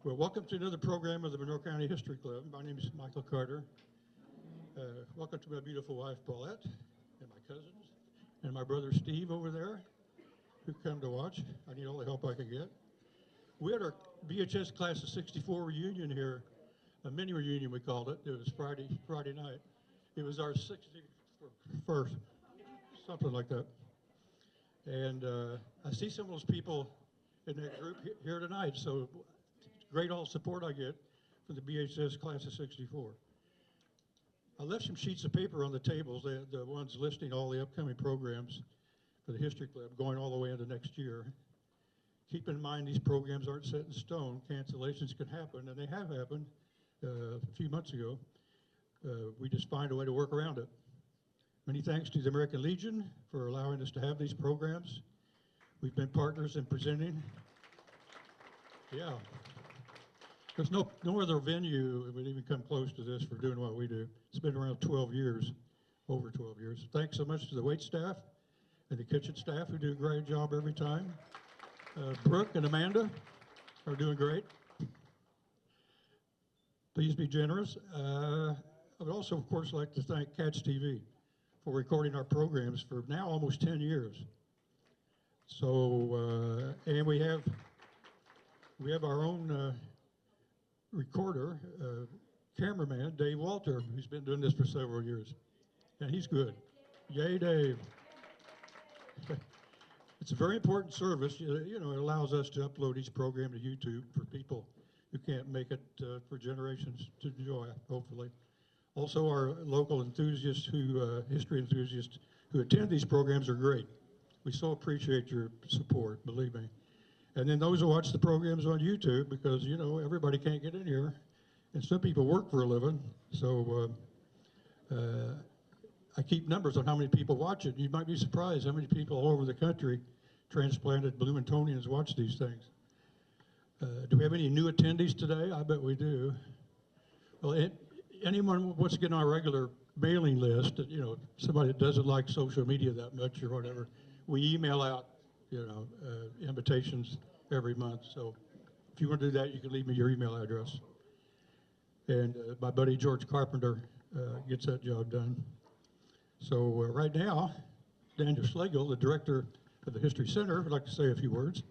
Well, welcome to another program of the Monroe County History Club. My name is Michael Carter. Welcome to my beautiful wife, Paulette, and my cousins, and my brother Steve over there, who come to watch. I need all the help I can get. We had our BHS Class of '64 reunion here, a mini reunion we called it. It was Friday night. It was our 61st, something like that. And I see some of those people in that group here tonight, so great all support I get for the BHS Class of '64. I left some sheets of paper on the tables, the ones listing all the upcoming programs for the History Club going all the way into next year. Keep in mind these programs aren't set in stone. Cancellations can happen, and they have happened a few months ago. We just find a way to work around it. Many thanks to the American Legion for allowing us to have these programs. We've been partners in presenting. Yeah. There's no other venue that would even come close to this for doing what we do. It's been around 12 years, over 12 years. Thanks so much to the wait staff and the kitchen staff who do a great job every time. Brooke and Amanda are doing great. Please be generous. I would also, of course, like to thank Catch TV for recording our programs for now almost 10 years. So, and we have our own recorder, cameraman, Dave Walter, who's been doing this for several years. And he's good. Yay, Dave. It's a very important service. You know, it allows us to upload each program to YouTube for people who can't make it for generations to enjoy, hopefully. Also, our local enthusiasts history enthusiasts who attend these programs are great. We so appreciate your support, believe me. And then those who watch the programs on YouTube, because, you know, everybody can't get in here, and some people work for a living, so I keep numbers on how many people watch it. You might be surprised how many people all over the country, transplanted Bloomingtonians, watch these things. Do we have any new attendees today? I bet we do. Well, anyone who wants to get on our regular mailing list, you know, somebody that doesn't like social media that much or whatever, we email out, you know, invitations every month. So if you want to do that, you can leave me your email address. And my buddy George Carpenter gets that job done. So right now, Daniel Schlegel, the director of the History Center, would like to say a few words.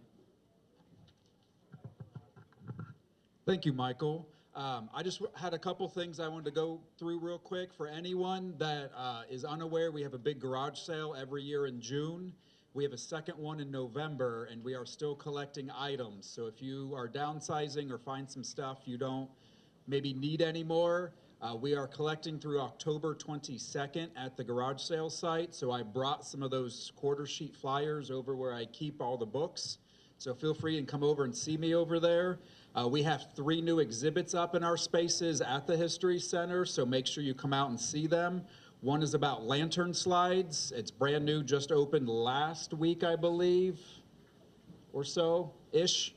Thank you, Michael. I just had a couple things I wanted to go through real quick. For anyone that is unaware, we have a big garage sale every year in June. We have a second one in November, and we are still collecting items. So if you are downsizing or find some stuff you don't maybe need anymore, we are collecting through October 22nd at the garage sale site. So I brought some of those quarter sheet flyers over where I keep all the books. So feel free and come over and see me over there. We have 3 new exhibits up in our spaces at the History Center, so make sure you come out and see them. One is about lantern slides. It's brand new, just opened last week, I believe, or so-ish.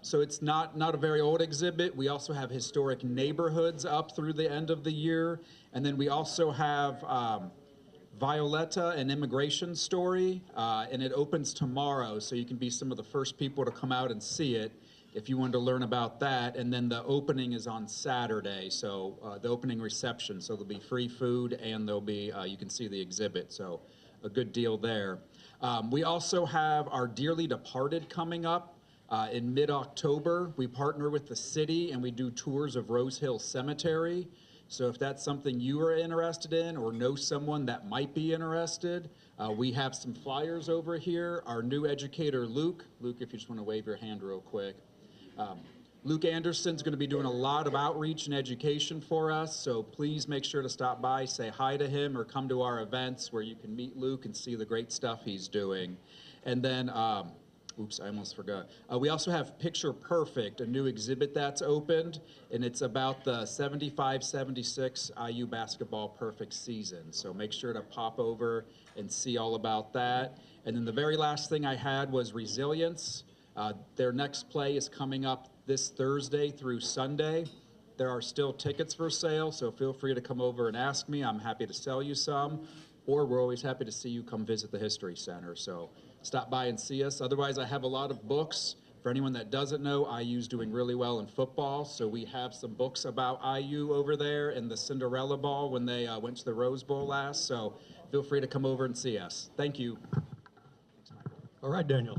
So it's not a very old exhibit. We also have historic neighborhoods up through the end of the year. And then we also have Violetta, an immigration story, and it opens tomorrow, so you can be some of the first people to come out and see it if you wanted to learn about that. And then the opening is on Saturday, so the opening reception. So there'll be free food, and there'll be, you can see the exhibit, so a good deal there. We also have our Dearly Departed coming up in mid-October. We partner with the city, and we do tours of Rose Hill Cemetery. So if that's something you are interested in or know someone that might be interested, we have some flyers over here. Our new educator, Luke, if you just want to wave your hand real quick. Luke Anderson's going to be doing a lot of outreach and education for us, so please make sure to stop by, say hi to him, or come to our events where you can meet Luke and see the great stuff he's doing. And then, oops, I almost forgot. We also have Picture Perfect, a new exhibit that's opened, and it's about the 75-76 IU basketball perfect season. So make sure to pop over and see all about that. And then the very last thing I had was Resilience. Their next play is coming up this Thursday through Sunday. There are still tickets for sale, so feel free to come over and ask me. I'm happy to sell you some, or we're always happy to see you come visit the History Center. So stop by and see us. Otherwise, I have a lot of books For anyone that doesn't know, IU's doing really well in football, so we have some books about IU over there and the Cinderella Ball when they went to the Rose Bowl last, so feel free to come over and see us. Thank you. All right, Daniel.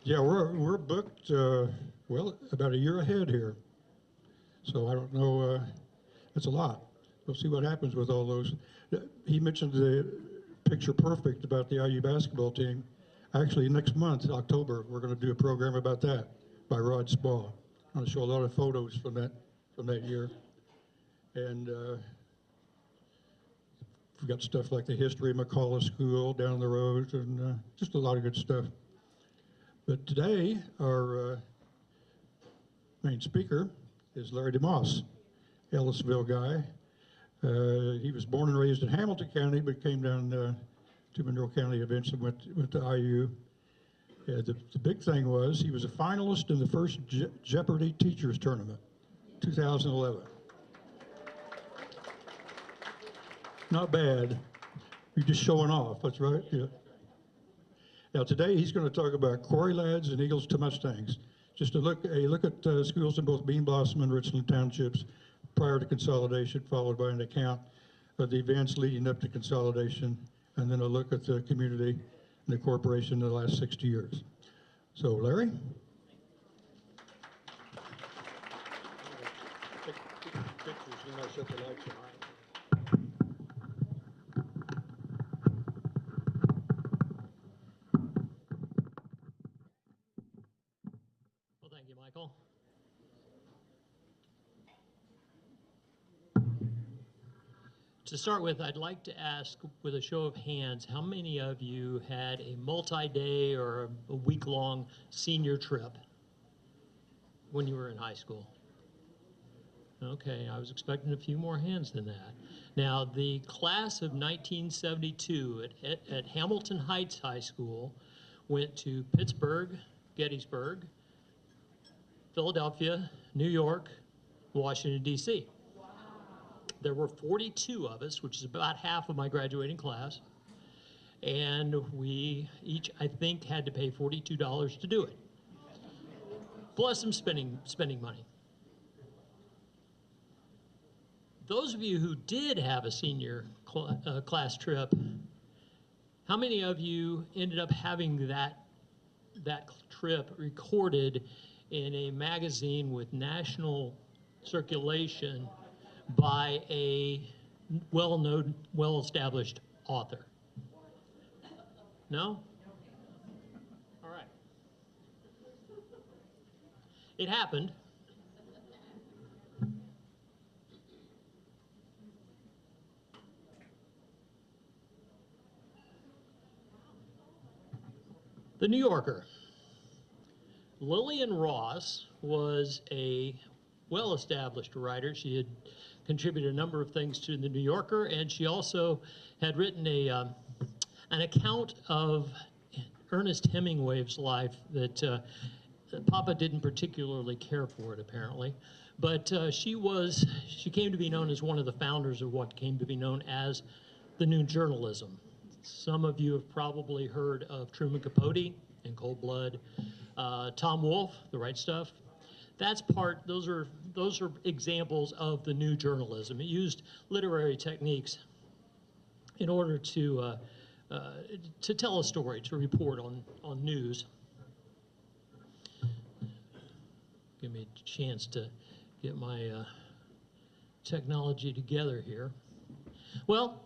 Yeah, we're booked, well, about a year ahead here. So I don't know, it's a lot. We'll see what happens with all those. He mentioned the picture perfect about the IU basketball team. Actually, next month, October, we're going to do a program about that by Rod Spa. I'm going to show a lot of photos from that year. And we've got stuff like the history of McCullough School down the road, and just a lot of good stuff. But today, our main speaker is Larry DeMoss, Ellisville guy. He was born and raised in Hamilton County, but came down to Monroe County eventually, went to IU. The big thing was he was a finalist in the first Jeopardy Teachers Tournament, 2011. Not bad. You're just showing off, that's right. Yeah. Now today he's going to talk about Quarry Lads and Eagles to Mustangs. Just a look at schools in both Bean Blossom and Richland Townships prior to consolidation, followed by an account of the events leading up to consolidation, and then a look at the community and the corporation in the last 60 years. So, Larry? Take pictures, and I'll shut the lights on. Well, thank you, Michael. To start with, I'd like to ask, with a show of hands, how many of you had a multi-day or a week-long senior trip when you were in high school? Okay, I was expecting a few more hands than that. Now, the class of 1972 at Hamilton Heights High School went to Pittsburgh, Gettysburg, Philadelphia, New York, Washington, D.C. There were 42 of us, which is about half of my graduating class, and we each, I think, had to pay $42 to do it, plus some spending money. Those of you who did have a senior class trip, how many of you ended up having that trip recorded in a magazine with national circulation by a well-known, well-established author? No? All right. It happened. The New Yorker. Lillian Ross was a well-established writer. She had contributed a number of things to the New Yorker, and she also had written an account of Ernest Hemingway's life that Papa didn't particularly care for it, apparently. But she came to be known as one of the founders of what came to be known as the New Journalism. Some of you have probably heard of Truman Capote in Cold Blood, Tom Wolfe, The Right Stuff. Those are examples of the new journalism. It used literary techniques in order to tell a story, to report on news. Give me a chance to get my technology together here. Well,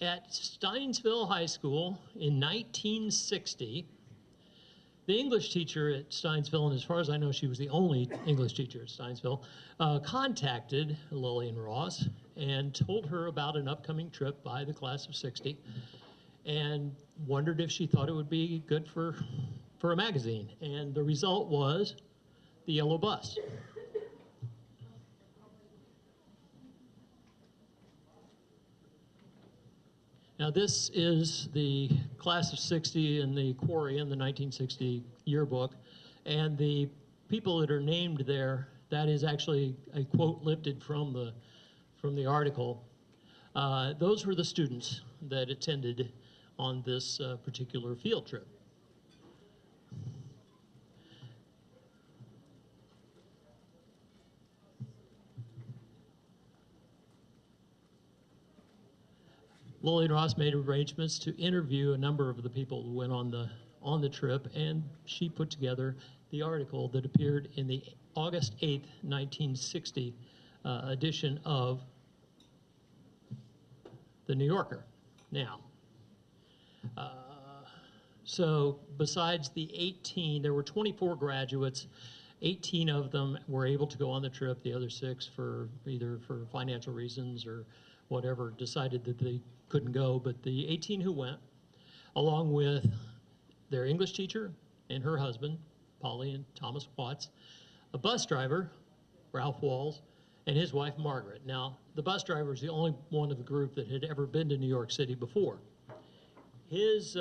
at Steinsville High School in 1960, the English teacher at Steinsville, and as far as I know, she was the only English teacher at Steinsville, contacted Lillian Ross and told her about an upcoming trip by the class of 60 and wondered if she thought it would be good for a magazine. And the result was the Yellow Bus. Now this is the class of 60 in the Quarry in the 1960 yearbook, and the people that are named there, that is actually a quote lifted from the article. Those were the students that attended on this particular field trip. Lily and Ross made arrangements to interview a number of the people who went on the trip, and she put together the article that appeared in the August 8th, 1960 edition of the New Yorker. Now, so besides the 18, there were 24 graduates. 18 of them were able to go on the trip. The other 6, for either for financial reasons or whatever, decided that they couldn't go. But the 18 who went, along with their English teacher and her husband, Polly and Thomas Watts, a bus driver, Ralph Walls, and his wife, Margaret. Now, the bus driver was the only one of the group that had ever been to New York City before. His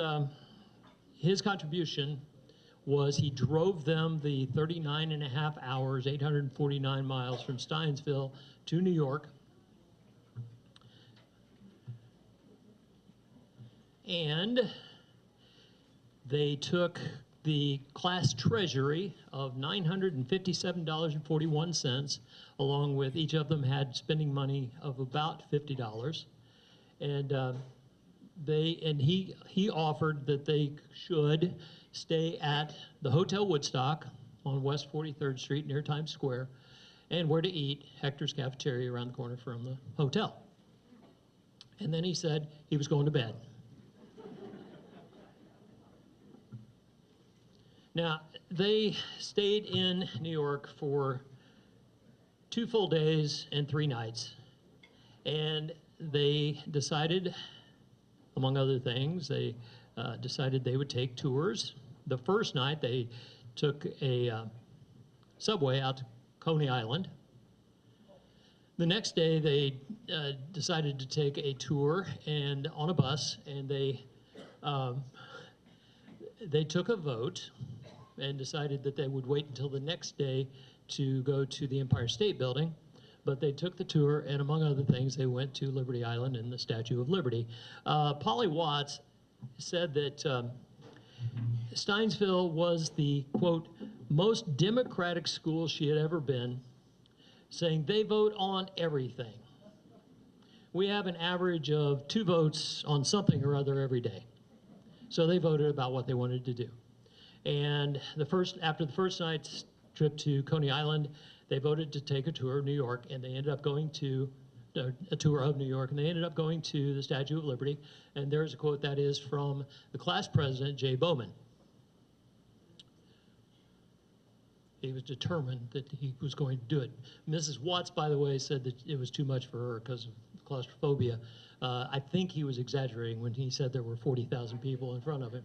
contribution was he drove them the 39 and a half hours, 849 miles from Steinsville to New York. And they took the class treasury of $957.41, along with each of them had spending money of about $50. And he offered that they should stay at the Hotel Woodstock on West 43rd Street near Times Square, and where to eat, Hector's Cafeteria around the corner from the hotel. And then he said he was going to bed. Now, they stayed in New York for 2 full days and 3 nights. And they decided, among other things, they decided they would take tours. The first night, they took a subway out to Coney Island. The next day, they decided to take a tour and on a bus, and they took a vote and decided that they would wait until the next day to go to the Empire State Building. But they took the tour, and among other things, they went to Liberty Island and the Statue of Liberty. Polly Watts said that Steinsville was the, quote, most democratic school she had ever been, saying they vote on everything. We have an average of 2 votes on something or other every day. So they voted about what they wanted to do. And after the first night's trip to Coney Island, they voted to take a tour of New York, and they ended up going to a tour of New York, and they ended up going to the Statue of Liberty. And there's a quote that is from the class president, Jay Bowman. He was determined that he was going to do it. Mrs. Watts, by the way, said that it was too much for her because of claustrophobia. I think he was exaggerating when he said there were 40,000 people in front of him.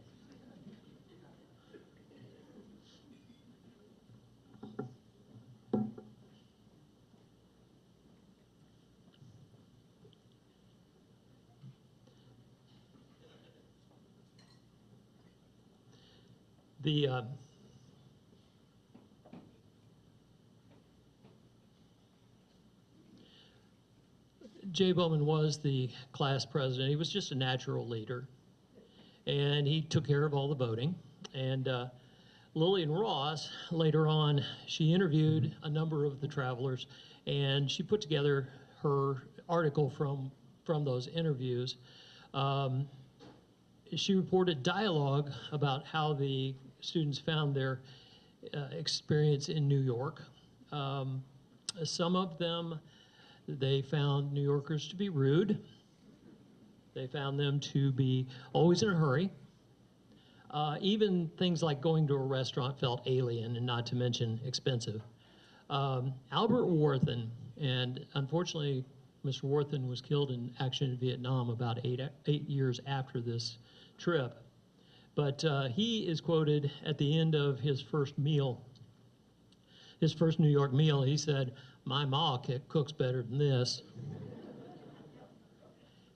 Jay Bowman was the class president. He was just a natural leader, and he took care of all the voting. And Lillian Ross, later on, she interviewed a number of the travelers, and she put together her article from those interviews. She reported dialogue about how the students found their experience in New York. Some of them, they found New Yorkers to be rude. They found them to be always in a hurry. Even things like going to a restaurant felt alien, and not to mention expensive. Albert Worthen, and unfortunately, Mr. Worthen was killed in action in Vietnam about eight years after this trip. But he is quoted at the end of his first meal, his first New York meal. He said, "My ma cooks better than this."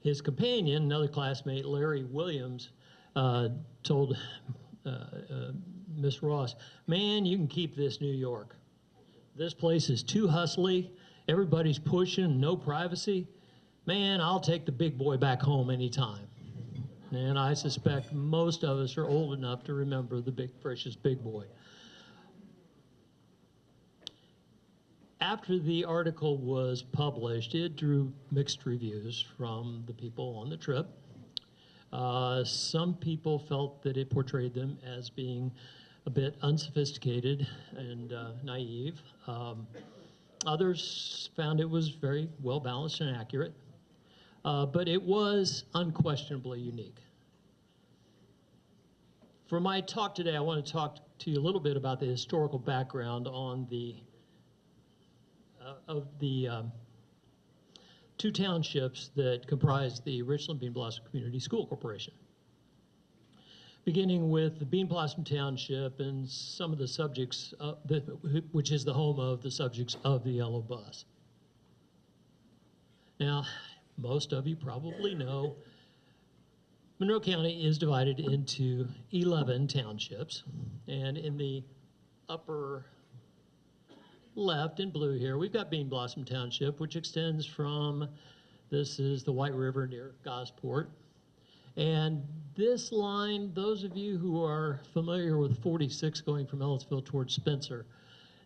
His companion, another classmate, Larry Williams, told Miss Ross, "Man, you can keep this New York. This place is too hustly. Everybody's pushing, no privacy. Man, I'll take the big boy back home anytime." And I suspect most of us are old enough to remember the big, precious big boy. after the article was published, it drew mixed reviews from the people on the trip. Some people felt that it portrayed them as being a bit unsophisticated and naive. Others found it was very well balanced and accurate, but it was unquestionably unique. For my talk today, I want to talk to you a little bit about the historical background on the two townships that comprise the Richland-Bean Blossom Community School Corporation. Beginning with the Bean Blossom Township and some of the subjects, which is the home of the subjects of the Yellow Bus. Now, most of you probably know Monroe County is divided into 11 townships, and in the upper left in blue here, we've got Bean Blossom Township, which extends from, this is the White River near Gosport, and this line, those of you who are familiar with 46 going from Ellettsville towards Spencer,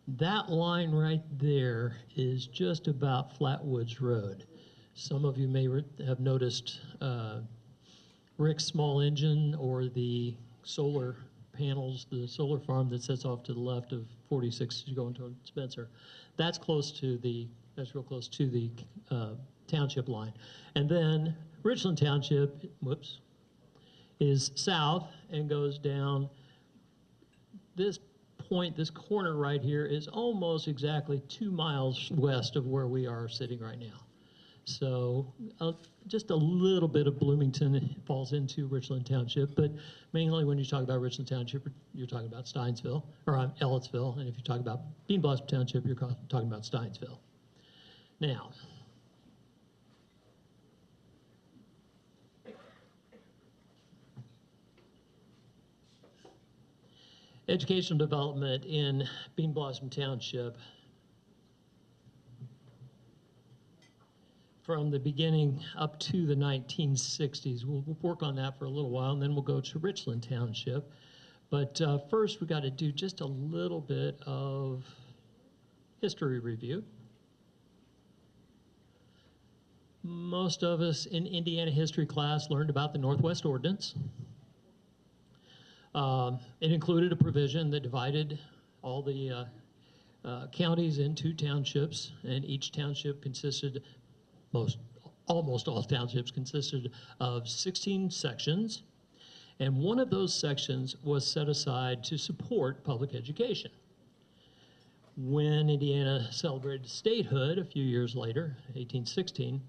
that line right there is just about Flatwoods Road. Some of you may have noticed Rick's small engine or the solar panels, the solar farm that sits off to the left of 46 as you go into Spencer. That's real close to the township line. And then Richland Township, whoops, is south and goes down. This point, this corner right here is almost exactly 2 miles west of where we are sitting right now. So just a little bit of Bloomington falls into Richland Township, but mainly when you talk about Richland Township, you're talking about Steinsville, or Ellettsville, and if you talk about Bean Blossom Township, you're talking about Steinsville. Now, educational development in Bean Blossom Township from the beginning up to the 1960s. We'll work on that for a little while, and then we'll go to Richland Township. But first, we got to do just a little bit of history review. Most of us in Indiana history class learned about the Northwest Ordinance. It included a provision that divided all the counties into townships, and each township consisted, almost all townships consisted of 16 sections, and one of those sections was set aside to support public education. When Indiana celebrated statehood a few years later, 1816,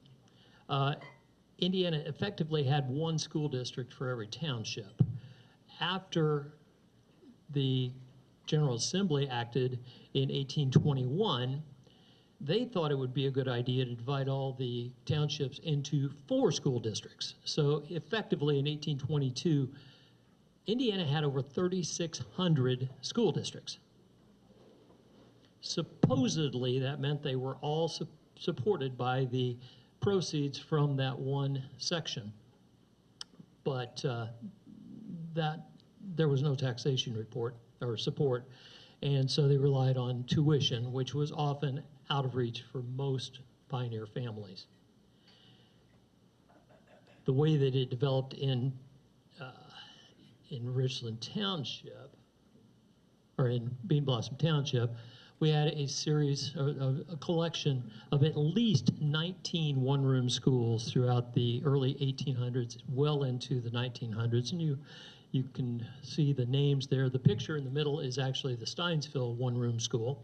Indiana effectively had one school district for every township. After the General Assembly acted in 1821, they thought it would be a good idea to divide all the townships into 4 school districts. So effectively in 1822, Indiana had over 3,600 school districts. Supposedly, that meant they were all supported by the proceeds from that one section. But there was no taxation report or support, and so they relied on tuition, which was often out of reach for most pioneer families. The way that it developed in Richland Township, or in Bean Blossom Township, we had a series, a collection of at least 19 one-room schools throughout the early 1800s, well into the 1900s, and you can see the names there. The picture in the middle is actually the Steinsville one-room school.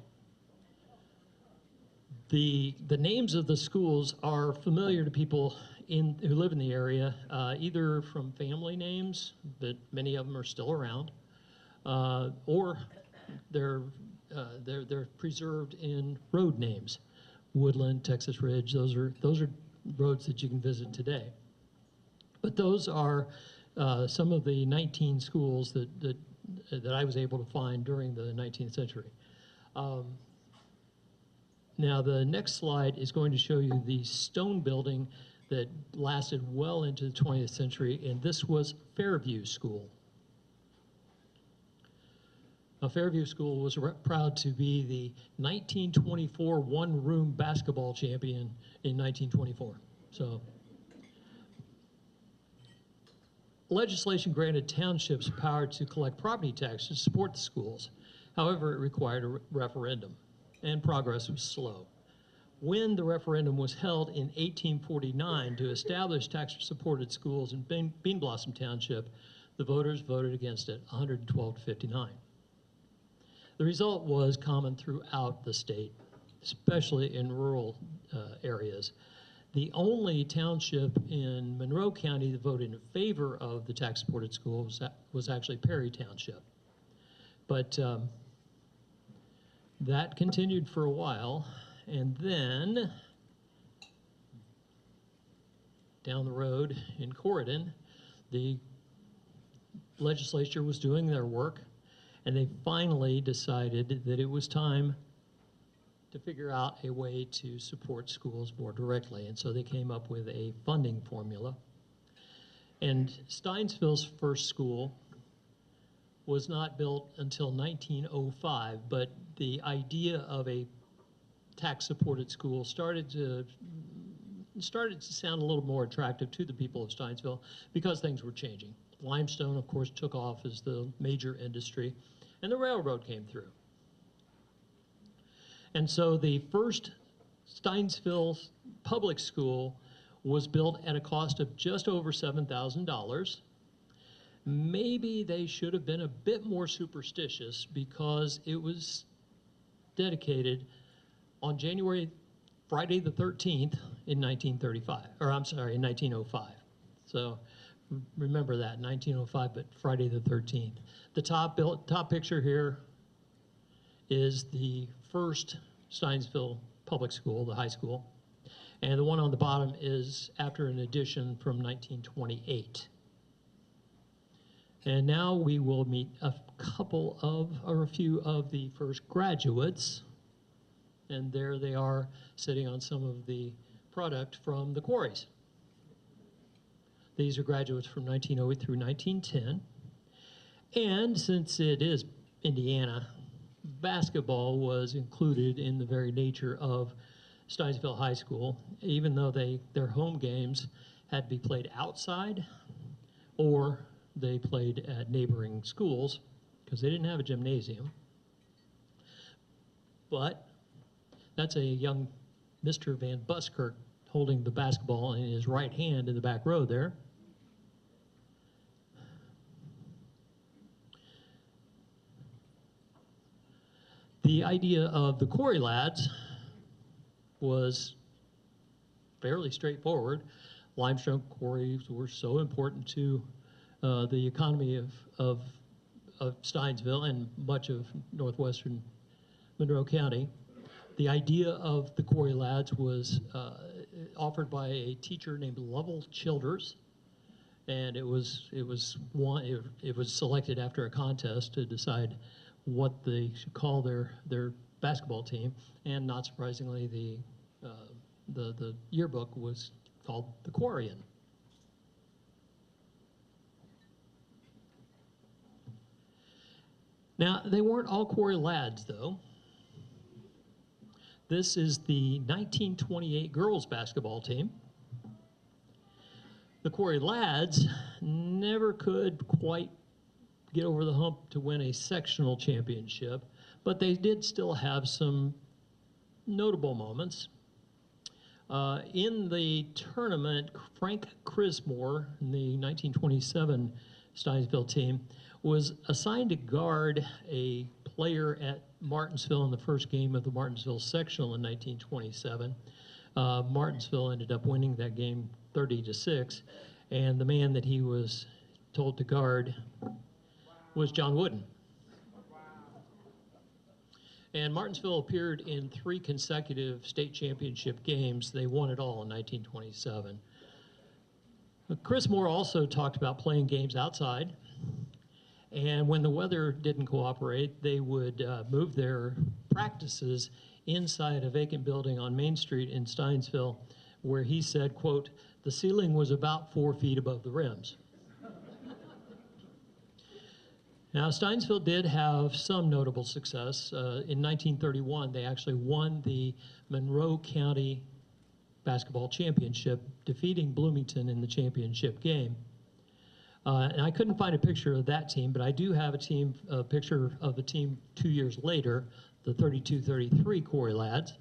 The names of the schools are familiar to people who live in the area, either from family names, but many of them are still around, or they're preserved in road names. Woodland, Texas Ridge, those are roads that you can visit today. But those are some of the 19 schools that I was able to find during the 19th century. Now the next slide is going to show you the stone building that lasted well into the 20th century, and this was Fairview School. Fairview School was proud to be the 1924 one-room basketball champion in 1924. So, legislation granted townships power to collect property taxes to support the schools. However, it required a referendum, and progress was slow. When the referendum was held in 1849 to establish tax-supported schools in Bean Blossom Township, the voters voted against it, 112 to 59. The result was common throughout the state, especially in rural areas. The only township in Monroe County that voted in favor of the tax-supported schools was actually Perry Township. But that continued for a while, and then down the road in Corydon, the legislature was doing their work, and they finally decided that it was time to figure out a way to support schools more directly. And so they came up with a funding formula. And Steinsville's first school was not built until 1905, but the idea of a tax-supported school started to sound a little more attractive to the people of Steinsville because things were changing. Limestone, of course, took off as the major industry, and the railroad came through. And so the first Steinsville public school was built at a cost of just over $7,000. Maybe they should have been a bit more superstitious because it was dedicated on Friday the 13th in 1935, or I'm sorry, in 1905. So remember that, 1905, but Friday the 13th. The top picture here is the first Steinsville public school, the high school. And the one on the bottom is after an addition from 1928. And now we will meet a few of the first graduates. And there they are sitting on some of the product from the quarries. These are graduates from 1908 through 1910. And since it is Indiana, basketball was included in the very nature of Steinsville High School, even though their home games had to be played outside or they played at neighboring schools because they didn't have a gymnasium. But that's a young Mr. Van Buskirk holding the basketball in his right hand in the back row there. The idea of the Quarry Lads was fairly straightforward. Limestone quarries were so important to the economy of Steinsville and much of northwestern Monroe County. The idea of the Quarry Lads was offered by a teacher named Lovell Childers, and it was selected after a contest to decide what they should call their basketball team, and not surprisingly, the yearbook was called the Quarryin. Now, they weren't all Quarry Lads, though. This is the 1928 girls basketball team. The Quarry Lads never could quite get over the hump to win a sectional championship, but they did still have some notable moments. In the tournament, Frank Crismore, in the 1927 Steinsville team, was assigned to guard a player at Martinsville in the first game of the Martinsville sectional in 1927. Martinsville ended up winning that game 30-6, and the man that he was told to guard was John Wooden. And Martinsville appeared in 3 consecutive state championship games. They won it all in 1927. Chris Moore also talked about playing games outside. And when the weather didn't cooperate, they would move their practices inside a vacant building on Main Street in Steinsville, where he said, quote, "The ceiling was about 4 feet above the rims." Now, Steinsville did have some notable success. In 1931, they actually won the Monroe County basketball championship, defeating Bloomington in the championship game. And I couldn't find a picture of that team, but I do have a picture of the team 2 years later, the 32-33 Quarry Lads.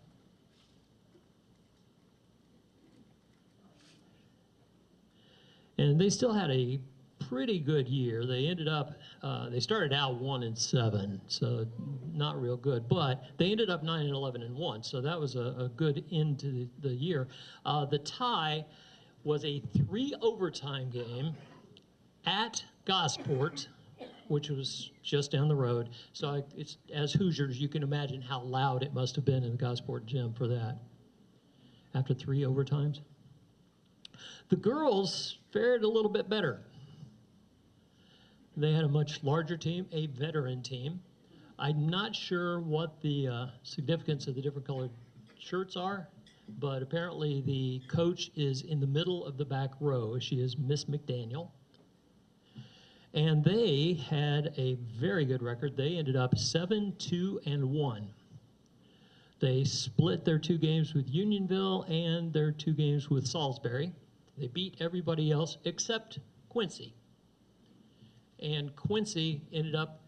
And they still had a pretty good year. They ended up, they started out 1-7, so not real good, but they ended up 9-11-1, so that was a good end to the year. The tie was a 3 overtime game at Gosport, which was just down the road. So it's, as Hoosiers, you can imagine how loud it must have been in the Gosport gym for that, after 3 overtimes. The girls fared a little bit better. They had a much larger team, a veteran team. I'm not sure what the significance of the different colored shirts are, but apparently the coach is in the middle of the back row. She is Miss McDaniel. And they had a very good record. They ended up 7-2-1. They split their 2 games with Unionville and their 2 games with Salisbury. They beat everybody else except Quincy. And Quincy ended up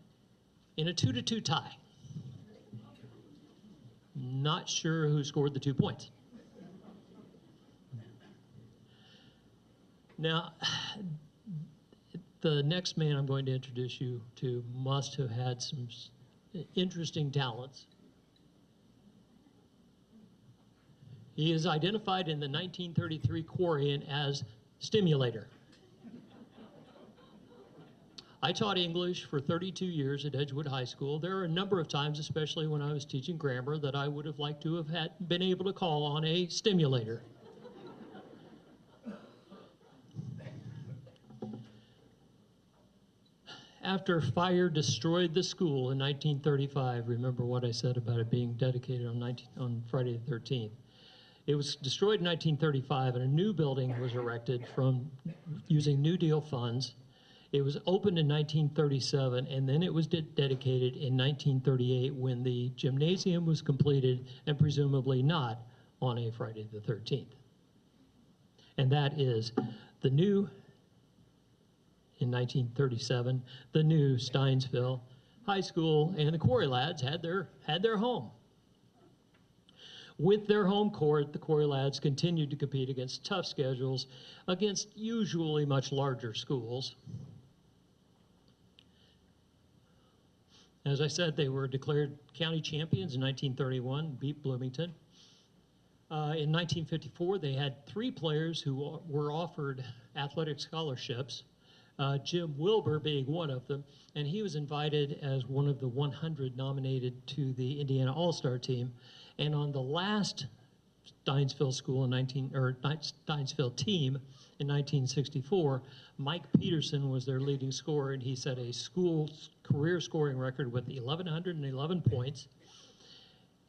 in a 2-2 tie. Not sure who scored the 2 points. Now, the next man I'm going to introduce you to must have had some interesting talents. He is identified in the 1933 Quarry as Stimulator. I taught English for 32 years at Edgewood High School. There are a number of times, especially when I was teaching grammar, that I would have liked to have been able to call on a stimulator. After fire destroyed the school in 1935, remember what I said about it being dedicated on Friday the 13th. It was destroyed in 1935, and a new building was erected from using New Deal funds. It was opened in 1937, and then it was dedicated in 1938 when the gymnasium was completed, and presumably not on a Friday the 13th. And that is the new, in 1937, the new Steinsville High School and the Quarry Lads had their home. With their home court, the Quarry Lads continued to compete against tough schedules, against usually much larger schools. As I said, they were declared county champions in 1931, beat Bloomington. In 1954, they had 3 players who were offered athletic scholarships, Jim Wilbur being one of them, and he was invited as one of the 100 nominated to the Indiana All-Star team. And on the last Steinsville school Steinsville team in 1964, Mike Peterson was their leading scorer, and he set a school career scoring record with 1,111 points.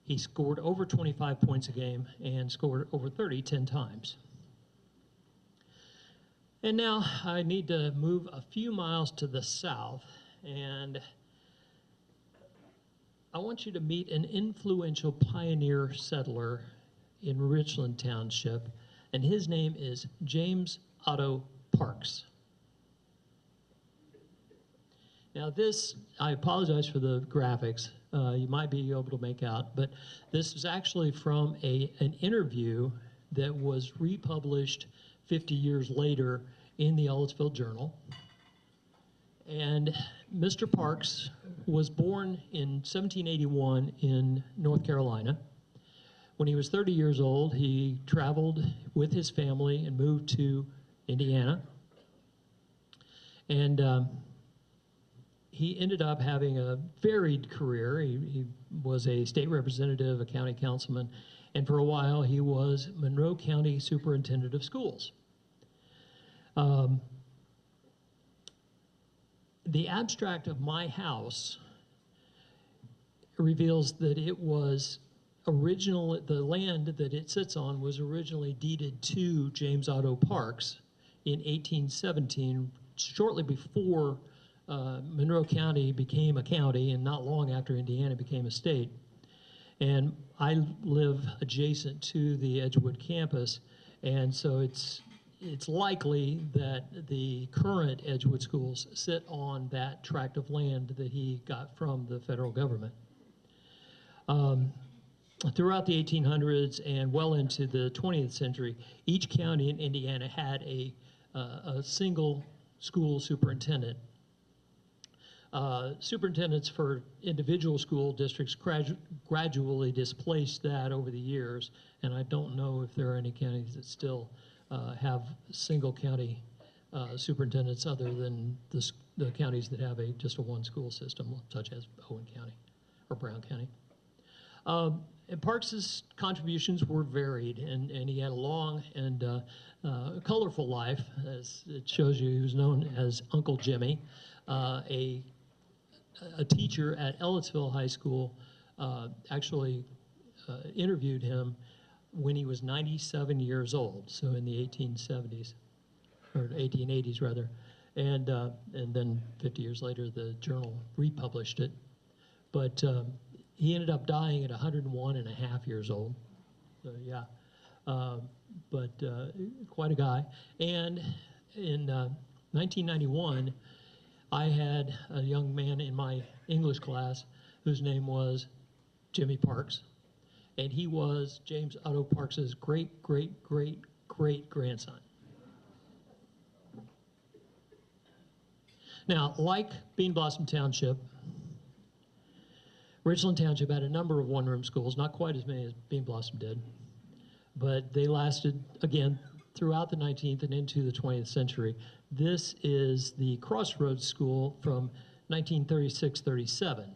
He scored over 25 points a game and scored over 30 10 times. And now I need to move a few miles to the south, and I want you to meet an influential pioneer settler in Richland Township, and his name is James Otto Parks. Now this, I apologize for the graphics, you might be able to make out, but this is actually from an interview that was republished 50 years later in the Ellisville Journal. And Mr. Parks was born in 1781 in North Carolina. When he was 30 years old, he traveled with his family and moved to Indiana. And he ended up having a varied career. He was a state representative, a county councilman, and for a while he was Monroe County Superintendent of Schools. The abstract of my house reveals that it was the land that it sits on was originally deeded to James Otto Parks in 1817, shortly before Monroe County became a county, and not long after Indiana became a state. And I live adjacent to the Edgewood campus, and so it's likely that the current Edgewood schools sit on that tract of land that he got from the federal government. Throughout the 1800s and well into the 20th century, each county in Indiana had a single school superintendent. Superintendents for individual school districts gradually displaced that over the years, and I don't know if there are any counties that still have single county superintendents other than the counties that have just a one school system, such as Owen County or Brown County. And Parks's contributions were varied, and he had a long and colorful life. As it shows you, he was known as Uncle Jimmy. A teacher at Ellettsville High School actually interviewed him when he was 97 years old, so in the 1870s, or 1880s rather, and then 50 years later the journal republished it. But he ended up dying at 101 and a half years old, so yeah, but quite a guy. And in 1991, I had a young man in my English class whose name was Jimmy Parks, and he was James Otto Parks's great-great-great-great-grandson. Now, like Bean Blossom Township, Richland Township had a number of one-room schools, not quite as many as Bean Blossom did, but they lasted, again, throughout the 19th and into the 20th century. This is the Crossroads School from 1936-37.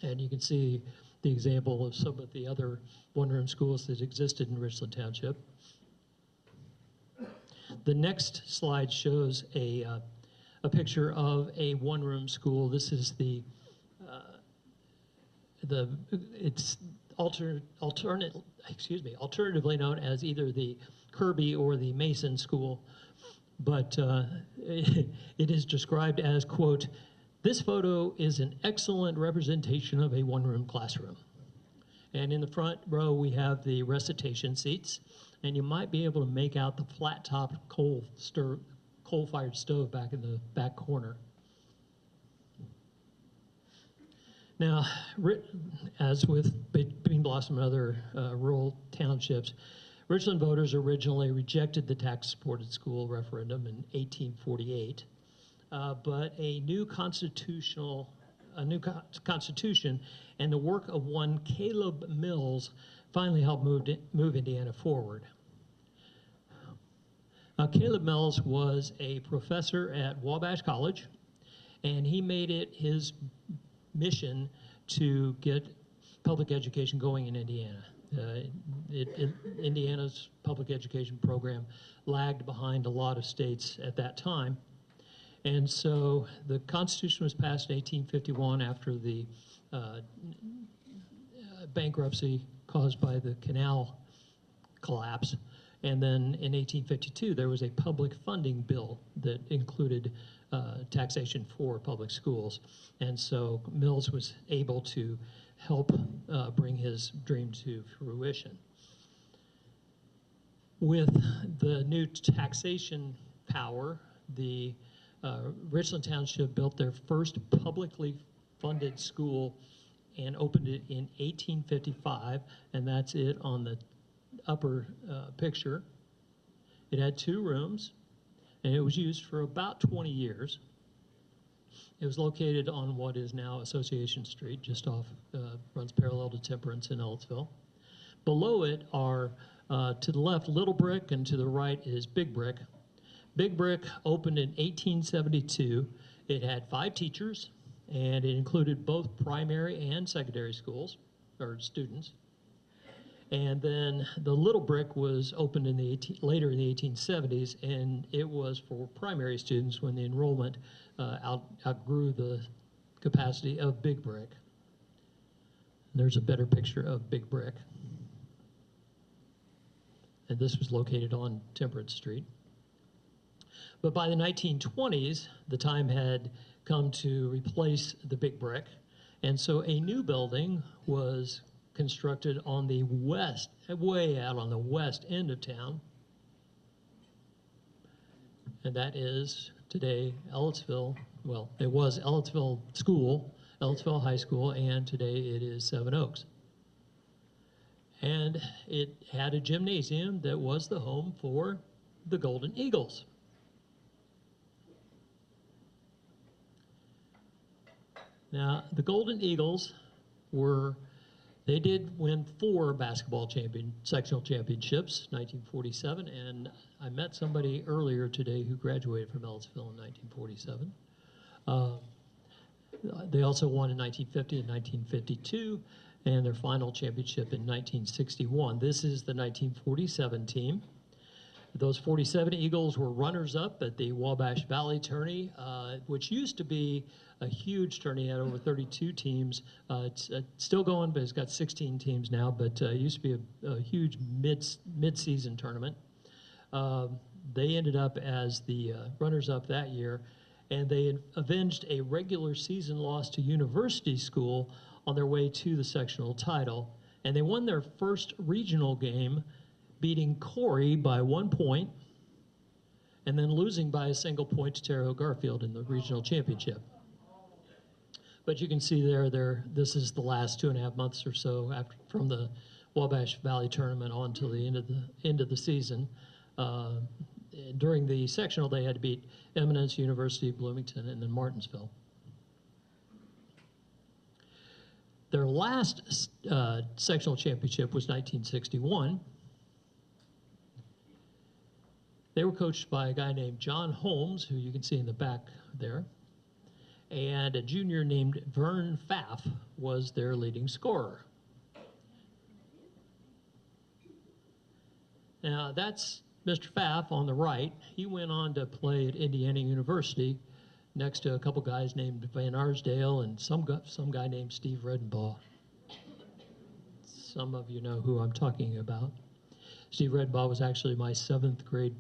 And you can see the example of some of the other one-room schools that existed in Richland Township. The next slide shows a picture of a one-room school. This is it's alternatively known as either the Kirby or the Mason School, but it is described as, quote, "This photo is an excellent representation of a one-room classroom." And in the front row, we have the recitation seats, and you might be able to make out the flat-topped coal-fired stove back in the back corner. Now, as with Bean Blossom and other rural townships, Richland voters originally rejected the tax-supported school referendum in 1848, but a new constitution and the work of one Caleb Mills finally helped move Indiana forward. Caleb Mills was a professor at Wabash College, and he made it his mission to get public education going in Indiana. Indiana's public education program lagged behind a lot of states at that time. And so the Constitution was passed in 1851 after the bankruptcy caused by the canal collapse. And then in 1852, there was a public funding bill that included taxation for public schools. And so Mills was able to help bring his dream to fruition. With the new taxation power, the Richland Township built their first publicly funded school and opened it in 1855, and that's it on the upper picture. It had 2 rooms, and it was used for about 20 years. It was located on what is now Association Street, just off, runs parallel to Temperance in Ellettsville. Below it are, to the left, Little Brick, and to the right is Big Brick. Big Brick opened in 1872. It had 5 teachers, and it included both primary and secondary schools, or students. And then the Little Brick was opened in later in the 1870s, and it was for primary students when the enrollment outgrew the capacity of Big Brick. There's a better picture of Big Brick. And this was located on Temperance Street. But by the 1920s, the time had come to replace the big brick, and so a new building was constructed on the west, way out on the west end of town, and that is today Ellettsville. Well, it was Ellettsville School, Ellettsville High School, and today it is Seven Oaks. And it had a gymnasium that was the home for the Golden Eagles. Now, the Golden Eagles they did win 4 basketball sectional championships, 1947, and I met somebody earlier today who graduated from Ellettsville in 1947. They also won in 1950 and 1952, and their final championship in 1961. This is the 1947 team. Those 47 Eagles were runners-up at the Wabash Valley Tourney, which used to be a huge tourney. It had over 32 teams. It's still going, but it's got 16 teams now, but it used to be a huge mid-season tournament. They ended up as the runners-up that year, and they avenged a regular season loss to University School on their way to the sectional title. And they won their first regional game, beating Quarry by 1 point, and then losing by a single point to Terre Haute Garfield in the regional championship. But you can see this is the last 2.5 months or so from the Wabash Valley tournament on till the end of the season. During the sectional, they had to beat Eminence, University, Bloomington, and then Martinsville. Their last sectional championship was 1961. They were coached by a guy named John Holmes, who you can see in the back there, and a junior named Vern Pfaff was their leading scorer. Now, that's Mr. Pfaff on the right. He went on to play at Indiana University next to a couple guys named Van Arsdale and some guy named Steve Redenbaugh. Some of you know who I'm talking about. Steve Redenbaugh was actually my 7th grade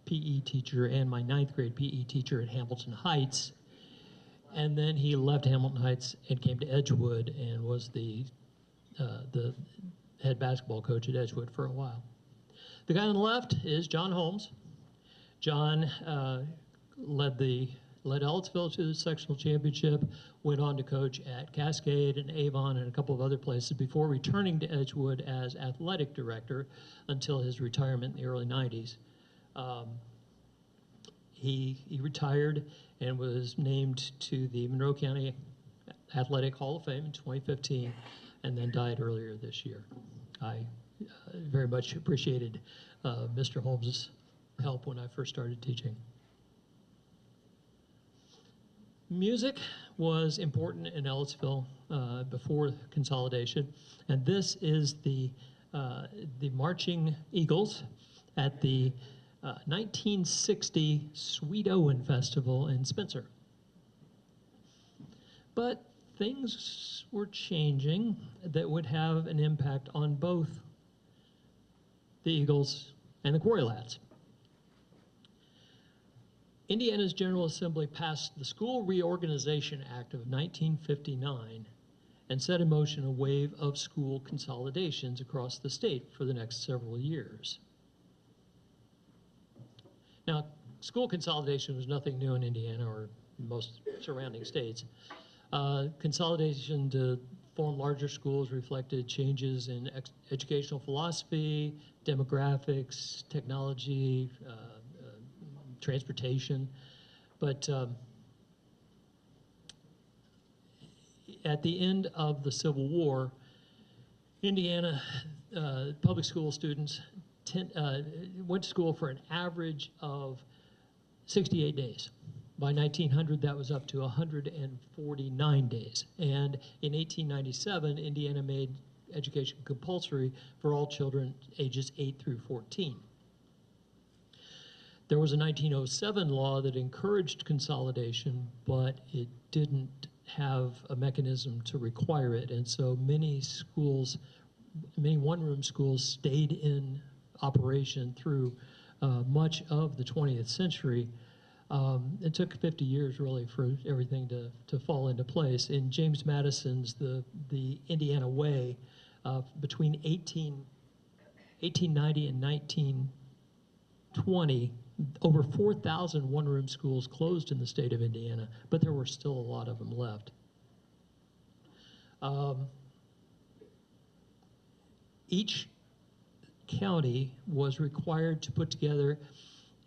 PE teacher and my 9th grade PE teacher at Hamilton Heights. And then he left Hamilton Heights and came to Edgewood and was the head basketball coach at Edgewood for a while. The guy on the left is John Holmes. John led Ellettsville to the sectional championship, went on to coach at Cascade and Avon and a couple of other places before returning to Edgewood as athletic director until his retirement in the early 90s. He retired and was named to the Monroe County Athletic Hall of Fame in 2015 and then died earlier this year. I very much appreciated Mr. Holmes' help when I first started teaching. Music was important in Ellettsville before consolidation, and this is the Marching Eagles at the 1960 Sweet Owen Festival in Spencer. But things were changing that would have an impact on both the Eagles and the Quarry Lads. Indiana's General Assembly passed the School Reorganization Act of 1959 and set in motion a wave of school consolidations across the state for the next several years. Now, school consolidation was nothing new in Indiana or most surrounding states. Consolidation to form larger schools reflected changes in educational philosophy, demographics, technology, transportation. But at the end of the Civil War, Indiana public school students went to school for an average of 68 days. By 1900, that was up to 149 days. And in 1897, Indiana made education compulsory for all children ages 8 through 14. There was a 1907 law that encouraged consolidation, but it didn't have a mechanism to require it. And so many schools, many one-room schools stayed in operation through much of the 20th century. It took 50 years really for everything to fall into place. In James Madison's The Indiana Way, between 1890 and 1920, over 4,000 one-room schools closed in the state of Indiana, but there were still a lot of them left. Each county was required to put together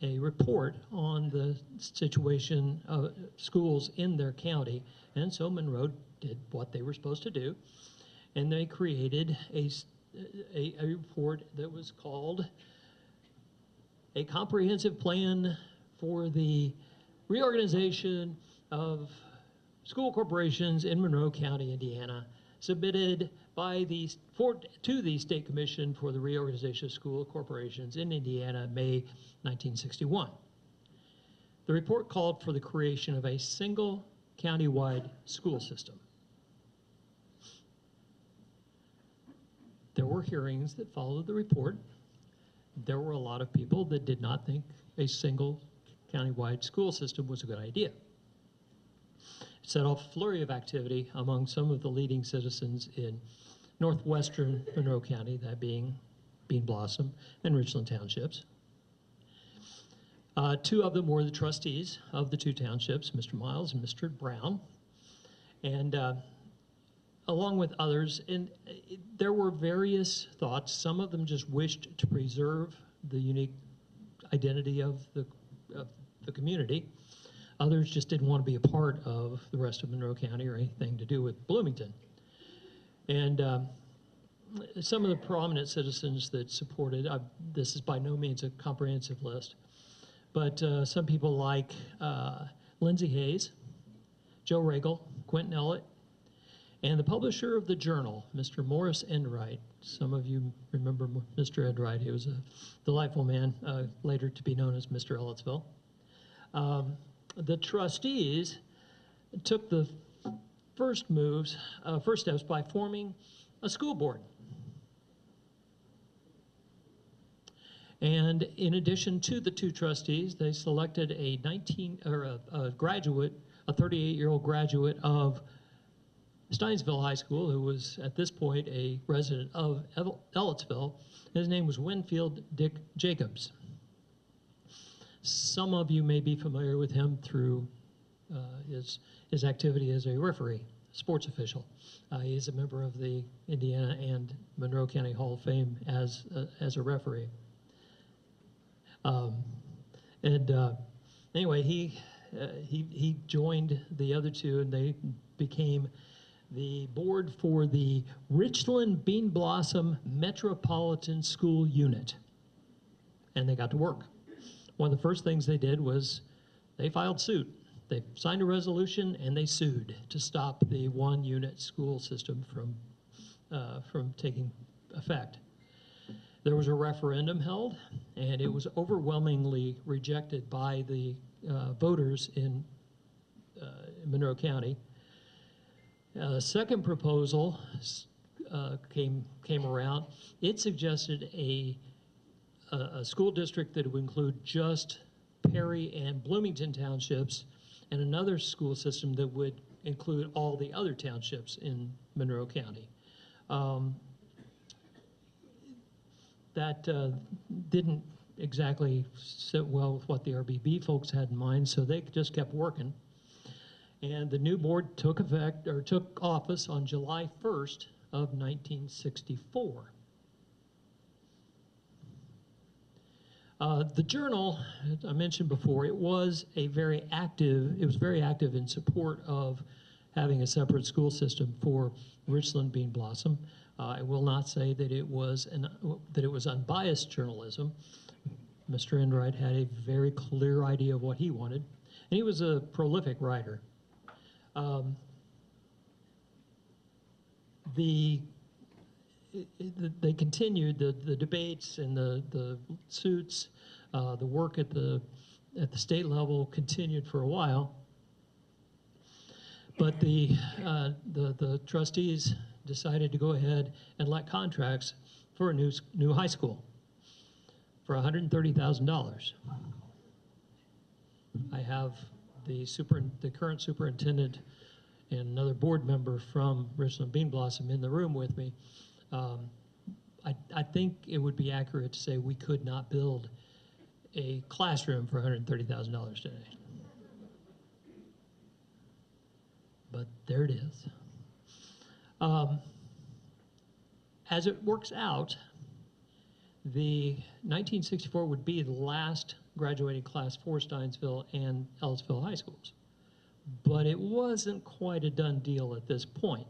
a report on the situation of schools in their county, and so Monroe did what they were supposed to do, and they created a report that was called A Comprehensive Plan for the Reorganization of School Corporations in Monroe County, Indiana, submitted by to the State Commission for the Reorganization of School Corporations in Indiana, May 1961. The report called for the creation of a single county-wide school system. There were hearings that followed the report. There were a lot of people that did not think a single county-wide school system was a good idea. It set off a flurry of activity among some of the leading citizens in northwestern Monroe County, that being Bean Blossom and Richland Townships. Two of them were the trustees of the two townships, Mr. Miles and Mr. Brown, and along with others. And there were various thoughts. Some of them just wished to preserve the unique identity of the community. Others just didn't want to be a part of the rest of Monroe County or anything to do with Bloomington. And some of the prominent citizens that supported, this is by no means a comprehensive list, but some people like Lindsay Hayes, Joe Regal, Quentin Ellett, and the publisher of the Journal, Mr. Morris Enright. Some of you remember Mr. Enright. He was a delightful man, later to be known as Mr. Ellettsville. The trustees took the first steps by forming a school board. And in addition to the two trustees, they selected a 38-year-old graduate of Steinsville High School, who was at this point a resident of Ellettsville. His name was Winfield Dick Jacobs. Some of you may be familiar with him through his activity as a referee, sports official. He is a member of the Indiana and Monroe County Hall of Fame as a referee. Anyway, he joined the other two, and they became the board for the Richland-Bean Blossom Metropolitan School Unit, and they got to work. One of the first things they did was they filed suit. They signed a resolution and they sued to stop the one-unit school system from taking effect. There was a referendum held, and it was overwhelmingly rejected by the voters in Monroe County. Second proposal came around. It suggested a school district that would include just Perry and Bloomington townships, and another school system that would include all the other townships in Monroe County. That didn't exactly sit well with what the RBB folks had in mind, so they just kept working. And the new board took office on July 1st of 1964. The Journal, as I mentioned before, it was very active in support of having a separate school system for Richland-Bean Blossom. I will not say that it was unbiased journalism. Mr. Enright had a very clear idea of what he wanted, and he was a prolific writer. They continued the debates and the suits. The work at the state level continued for a while, but the trustees decided to go ahead and let contracts for a new high school. for $130,000. I have the current superintendent and another board member from Richland-Bean Blossom in the room with me. I think it would be accurate to say we could not build a classroom for $130,000 today. But there it is. As it works out, the 1964 would be the last graduating class for Steinsville and Ellisville high schools. But it wasn't quite a done deal at this point.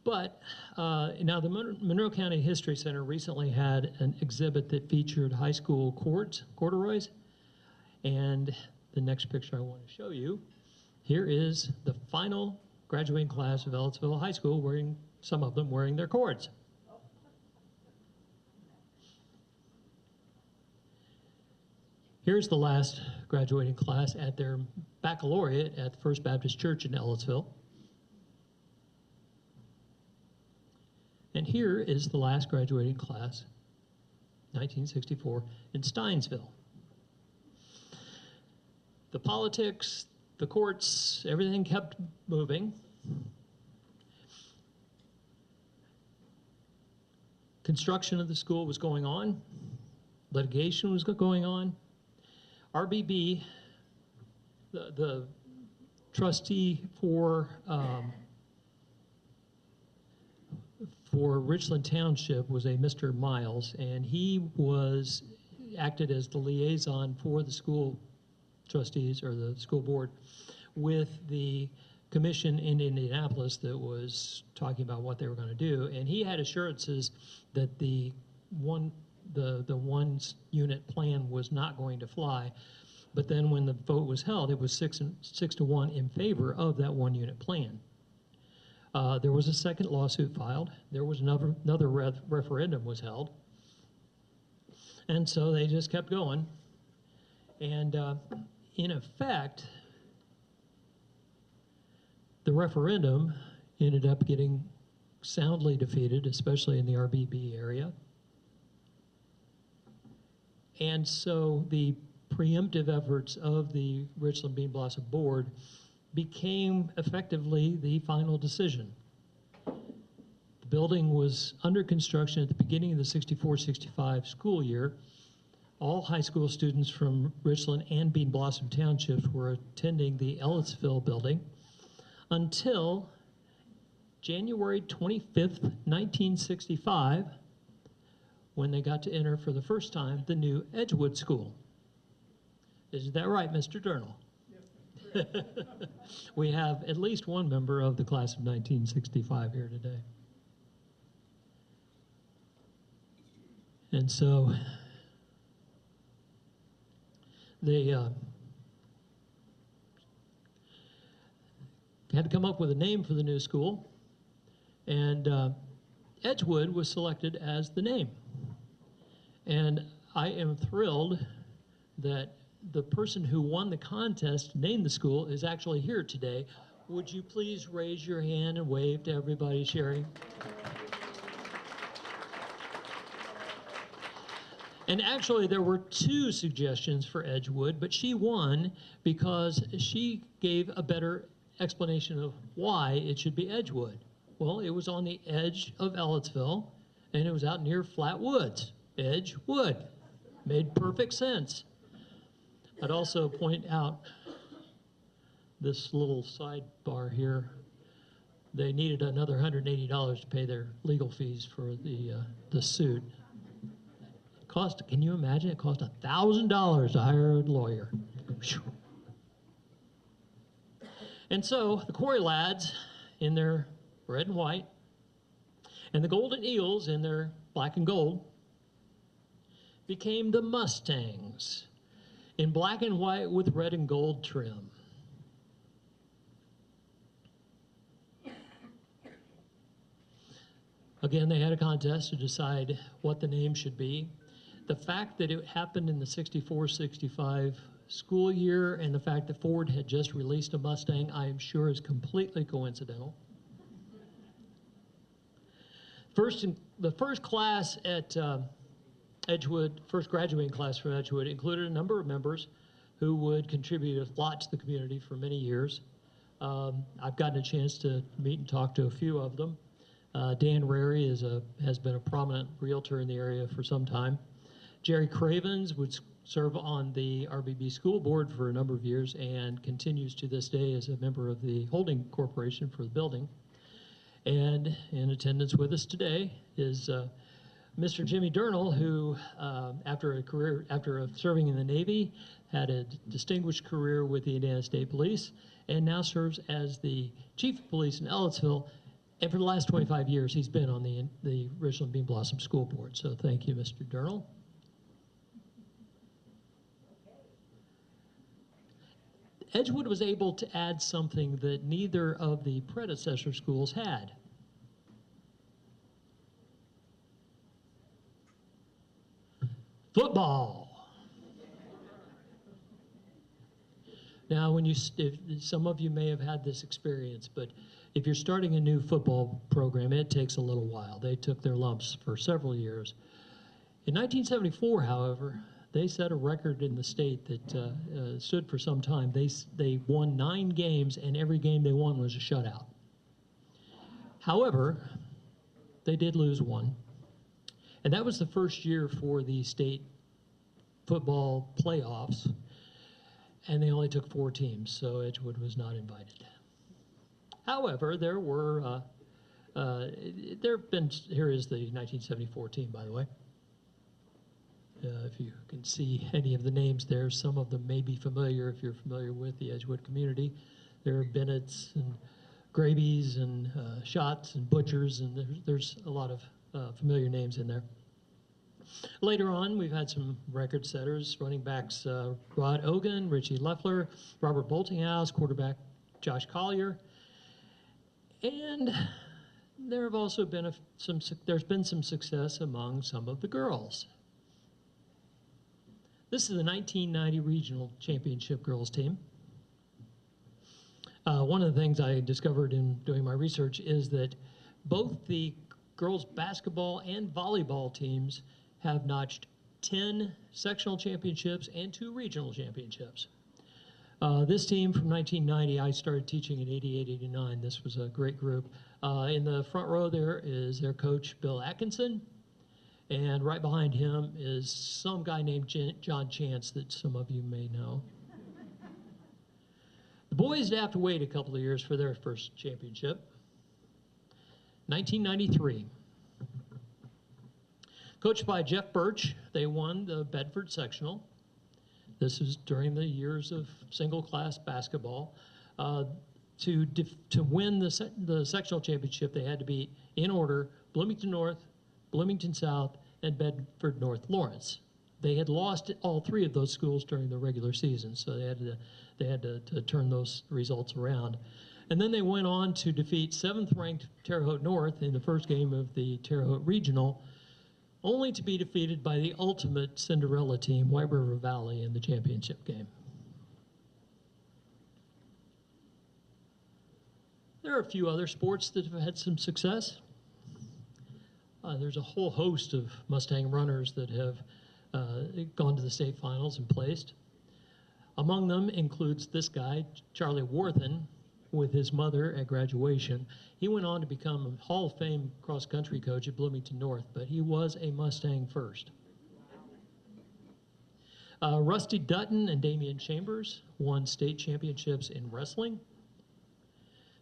But now the Monroe County History Center recently had an exhibit that featured high school corduroys. And the next picture I want to show you, here is the final graduating class of Ellisville High School, wearing some of them wearing their cords. Here's the last graduating class at their baccalaureate at the First Baptist Church in Ellisville. And here is the last graduating class, 1964, in Steinsville. The politics, the courts, everything kept moving. Construction of the school was going on. Litigation was going on. RBB, the trustee for Richland Township was a Mr. Miles, and he acted as the liaison for the school trustees or the school board with the commission in Indianapolis that was talking about what they were going to do, and he had assurances that the one unit plan was not going to fly. But then when the vote was held, it was 6 to 1 in favor of that 1 unit plan. There was a second lawsuit filed. There was another referendum was held. And so they just kept going. And in effect, the referendum ended up getting soundly defeated, especially in the RBB area. And so the preemptive efforts of the Richland-Bean Blossom Board became effectively the final decision. The building was under construction at the beginning of the 64-65 school year. All high school students from Richland and Bean Blossom Townships were attending the Ellisville building until January 25th, 1965, when they got to enter for the first time the new Edgewood School. Isn't that right, Mr. Durnall? Yes. We have at least one member of the class of 1965 here today. And so they had to come up with a name for the new school, and Edgewood was selected as the name. And I am thrilled that the person who won the contest to name the school is actually here today. Would you please raise your hand and wave to everybody sharing? And actually, there were 2 suggestions for Edgewood, but she won because she gave a better explanation of why it should be Edgewood. Well, it was on the edge of Ellisville, and it was out near flat woods. Edgewood. Made perfect sense. I'd also point out this little sidebar here. They needed another $180 to pay their legal fees for the suit. Can you imagine? It cost $1,000 to hire a lawyer. And so the Quarry Lads in their red and white, and the Golden Eagles in their black and gold, became the Mustangs in black and white with red and gold trim. Again, they had a contest to decide what the name should be. The fact that it happened in the 64-65 school year and the fact that Ford had just released a Mustang, I am sure is completely coincidental. The first class at Edgewood, first graduating class from Edgewood, included a number of members who would contribute a lot to the community for many years. I've gotten a chance to meet and talk to a few of them. Dan Rary has been a prominent realtor in the area for some time. Jerry Cravens would serve on the RBB school board for a number of years and continues to this day as a member of the holding corporation for the building. And in attendance with us today is Mr. Jimmy Durnall, who, after serving in the Navy, had a distinguished career with the Indiana State Police, and now serves as the chief of police in Ellettsville. And for the last 25 years, he's been on the Richland-Bean Blossom School Board. So thank you, Mr. Durnall. Edgewood was able to add something that neither of the predecessor schools had. Football. Now, some of you may have had this experience, but if you're starting a new football program, it takes a little while. They took their lumps for several years. In 1974, however, they set a record in the state that stood for some time. They won 9 games, and every game they won was a shutout. However, they did lose 1. And that was the first year for the state football playoffs, and they only took 4 teams, so Edgewood was not invited. However, here is the 1974 team, by the way. If you can see any of the names there, some of them may be familiar if you're familiar with the Edgewood community. There are Bennett's and Gravies and Schatz and Butchers, and there's a lot of familiar names in there. Later on, we've had some record setters, running backs Rod Ogan, Richie Leffler, Robert Boltinghouse, quarterback Josh Collier, and there have also been there's been some success among some of the girls. This is the 1990 Regional Championship girls team. One of the things I discovered in doing my research is that both the girls basketball and volleyball teams have notched 10 sectional championships and 2 regional championships. This team from 1990, I started teaching in 88, 89. This was a great group. In the front row there is their coach, Bill Atkinson. And right behind him is some guy named John Chance that some of you may know. The boys have to wait a couple of years for their first championship. 1993. Coached by Jeff Birch, they won the Bedford Sectional. This is during the years of single-class basketball. To win the sectional championship, they had to beat, in order, Bloomington North, Bloomington South, and Bedford North Lawrence. They had lost all 3 of those schools during the regular season, so they had to turn those results around. And then they went on to defeat 7th-ranked Terre Haute North in the first game of the Terre Haute Regional, only to be defeated by the ultimate Cinderella team, White River Valley, in the championship game. There are a few other sports that have had some success. There's a whole host of Mustang runners that have gone to the state finals and placed. Among them includes this guy, Charlie Worthen, with his mother at graduation. He went on to become a Hall of Fame cross-country coach at Bloomington North, but he was a Mustang first. Rusty Dutton and Damian Chambers won state championships in wrestling.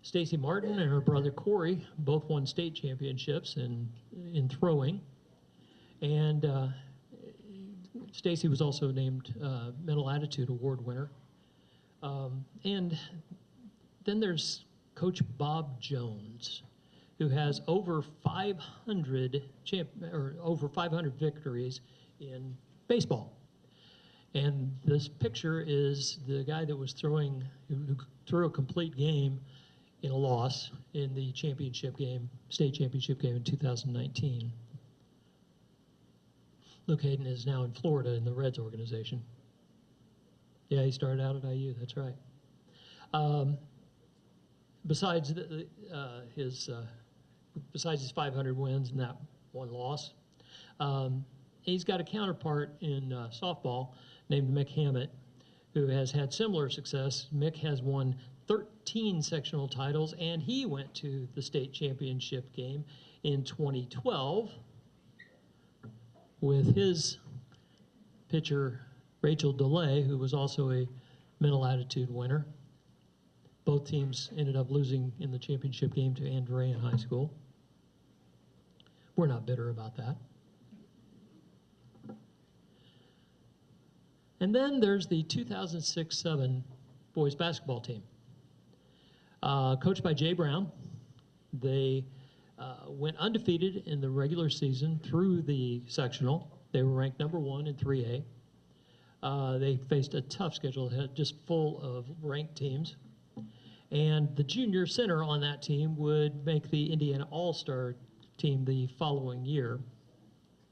Stacy Martin and her brother Corey both won state championships in throwing. And Stacy was also named Mental Attitude Award winner. And then there's Coach Bob Jones, who has over 500 victories in baseball. And this picture is the guy that was who threw a complete game in a loss in the championship game, state championship game in 2019. Luke Hayden is now in Florida in the Reds organization. Yeah, he started out at IU, that's right. Besides his 500 wins and that 1 loss, he's got a counterpart in softball named Mick Hammett, who has had similar success. Mick has won 13 sectional titles, and he went to the state championship game in 2012 with his pitcher, Rachel DeLay, who was also a mental attitude winner. Both teams ended up losing in the championship game to Andrean High School. We're not bitter about that. And then there's the 2006-07 boys basketball team. Coached by Jay Brown. They went undefeated in the regular season through the sectional. They were ranked number 1 in 3A. They faced a tough schedule ahead, just full of ranked teams. And the junior center on that team would make the Indiana All-Star team the following year.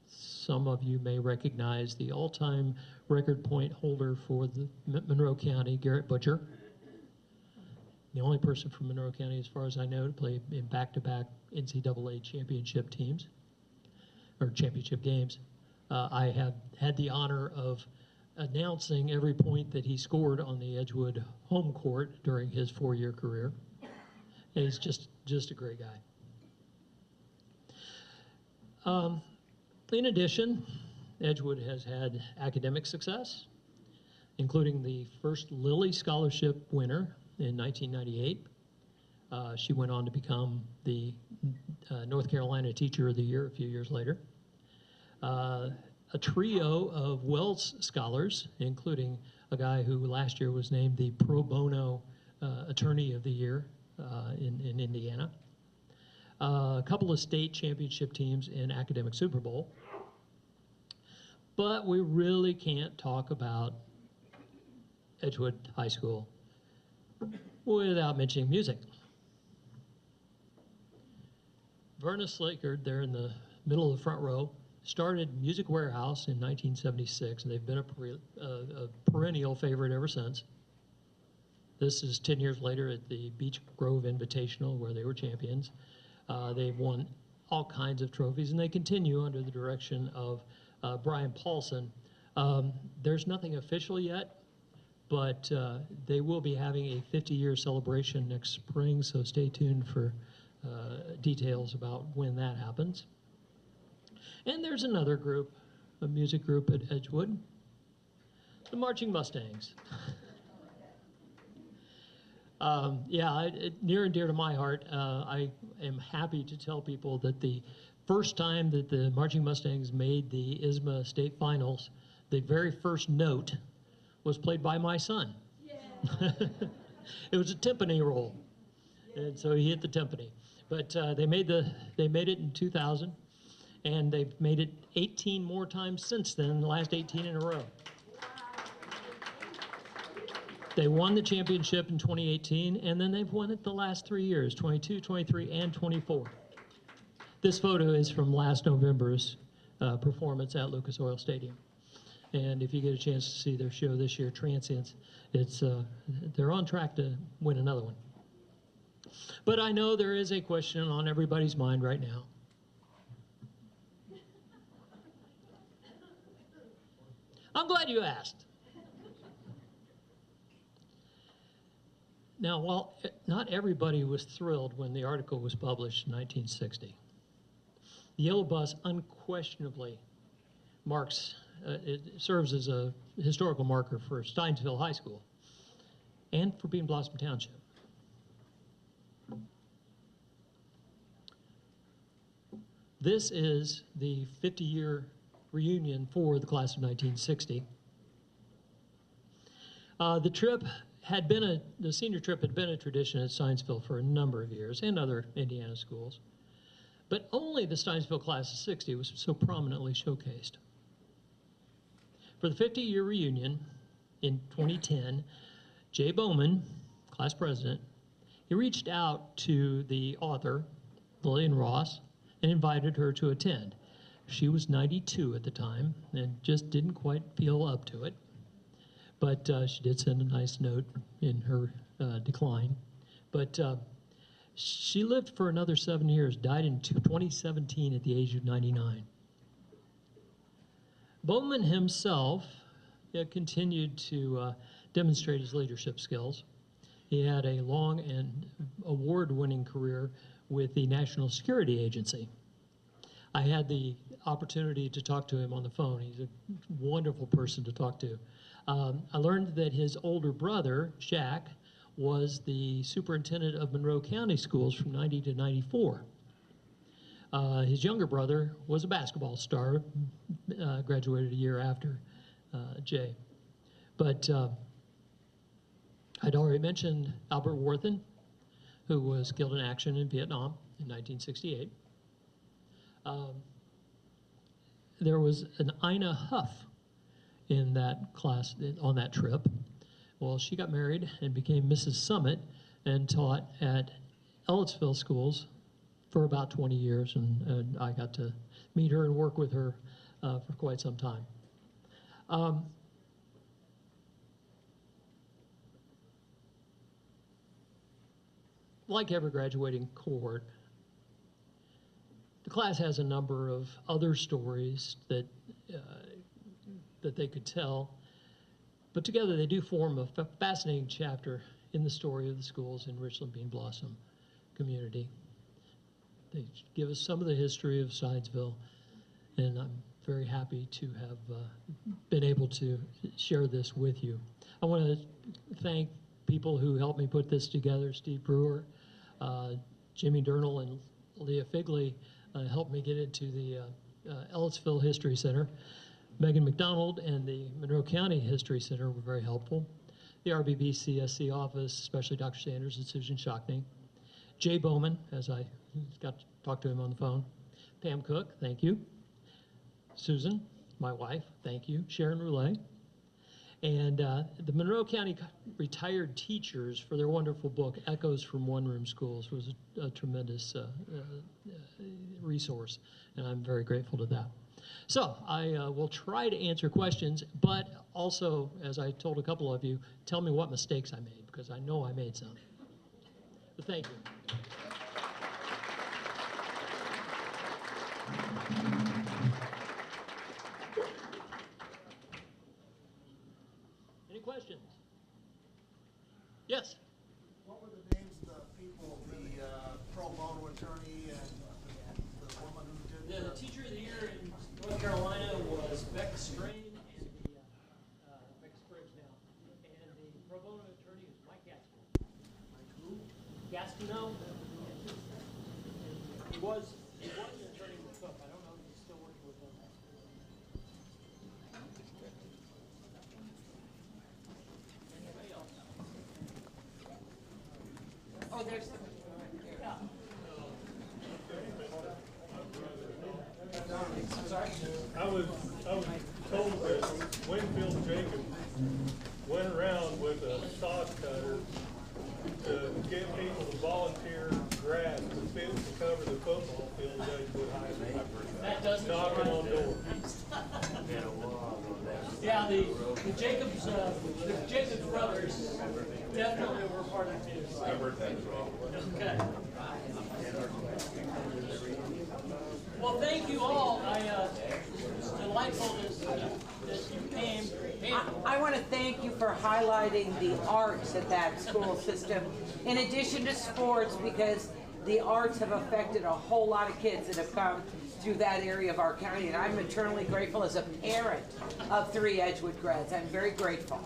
Some of you may recognize the all-time record point holder for the Monroe County, Garrett Butcher. The only person from Monroe County, as far as I know, to play in back-to-back NCAA championship teams, or championship games. I have had the honor of announcing every point that he scored on the Edgewood home court during his 4-year career. And he's just a great guy. In addition, Edgewood has had academic success, including the first Lilly Scholarship winner in 1998. She went on to become the North Carolina Teacher of the Year a few years later. A trio of Wells Scholars, including a guy who last year was named the Pro Bono Attorney of the Year in Indiana. A couple of state championship teams in academic Super Bowl. But we really can't talk about Edgewood High School without mentioning music. Verna Slickard, there in the middle of the front row, started Music Warehouse in 1976, and they've been a perennial favorite ever since. This is 10 years later at the Beech Grove Invitational, where they were champions. They've won all kinds of trophies, and they continue under the direction of Brian Paulson. There's nothing official yet, but they will be having a 50-year celebration next spring, so stay tuned for details about when that happens. And there's another group, a music group at Edgewood, the Marching Mustangs. Near and dear to my heart, I am happy to tell people that the first time that the Marching Mustangs made the ISMA state finals, the very first note was played by my son. Yeah. It was a timpani roll, and so he hit the timpani. But they made it in 2000, and they've made it 18 more times since then, the last 18 in a row. They won the championship in 2018, and then they've won it the last 3 years, 22, 23, and 24. This photo is from last November's performance at Lucas Oil Stadium. And if you get a chance to see their show this year, Transients, they're on track to win another one. But I know there is a question on everybody's mind right now. I'm glad you asked. Now, while not everybody was thrilled when the article was published in 1960, the yellow bus unquestionably it serves as a historical marker for Steinsville High School and for Bean Blossom Township. This is the 50-year reunion for the class of 1960. The senior trip had been a tradition at Steinsville for a number of years and other Indiana schools, but only the Steinsville class of 60 was so prominently showcased. For the 50-year reunion in 2010, Jay Bowman, class president, he reached out to the author, Lillian Ross, and invited her to attend. She was 92 at the time and just didn't quite feel up to it. But she did send a nice note in her decline. But she lived for another 7 years, died in 2017 at the age of 99. Bowman himself continued to demonstrate his leadership skills. He had a long and award-winning career with the National Security Agency. I had the opportunity to talk to him on the phone. He's a wonderful person to talk to. I learned that his older brother, Jack, was the superintendent of Monroe County Schools from 90 to 94. His younger brother was a basketball star, graduated a year after Jay. But I'd already mentioned Albert Worthen, who was killed in action in Vietnam in 1968. There was an Ina Huff in that class on that trip. Well, she got married and became Mrs. Summit and taught at Ellettsville schools for about 20 years, and I got to meet her and work with her for quite some time. Like every graduating cohort, the class has a number of other stories that they could tell, but together they do form a fascinating chapter in the story of the schools in Richland-Bean Blossom Community. They give us some of the history of Sidesville, and I'm very happy to have been able to share this with you. I want to thank people who helped me put this together. Steve Brewer, Jimmy Durnall, and Leah Figley helped me get into the Ellettsville History Center. Megan McDonald and the Monroe County History Center were very helpful. The RBB CSC office, especially Dr. Sanders and Susan Shockney. Jay Bowman, as I got to talk to him on the phone. Pam Cook, thank you. Susan, my wife, thank you. Sharon Roulet. And the Monroe County retired teachers for their wonderful book, Echoes from One-Room Schools, was a tremendous resource, and I'm very grateful to that. So I will try to answer questions, but also, as I told a couple of you, tell me what mistakes I made, because I know I made some. But thank you. Any questions? Yes? What were the names of the people, the pro bono attorney and the woman who did The Teacher of the Year in North Carolina was Beck Strain, and Beck Spriggs now. And the pro bono attorney is Mike Gastineau. Mike who? Gastineau. He was an attorney with Cook. I don't know if he's still working with them. Anybody else? Oh, there's some. Yeah. I was told that Winfield Jacob went around with a sod cutter to get people to volunteer grass to cover the football field at Edgewood High School. That doesn't Knocking on doors. Yeah, the Jacobs brothers definitely were part of it too. Okay. Well, thank you all. It's delightful that you came. I want to thank you for highlighting the arts at that school system, in addition to sports, because the arts have affected a whole lot of kids that have come through that area of our county, and I'm eternally grateful as a parent of 3 Edgewood grads. I'm very grateful.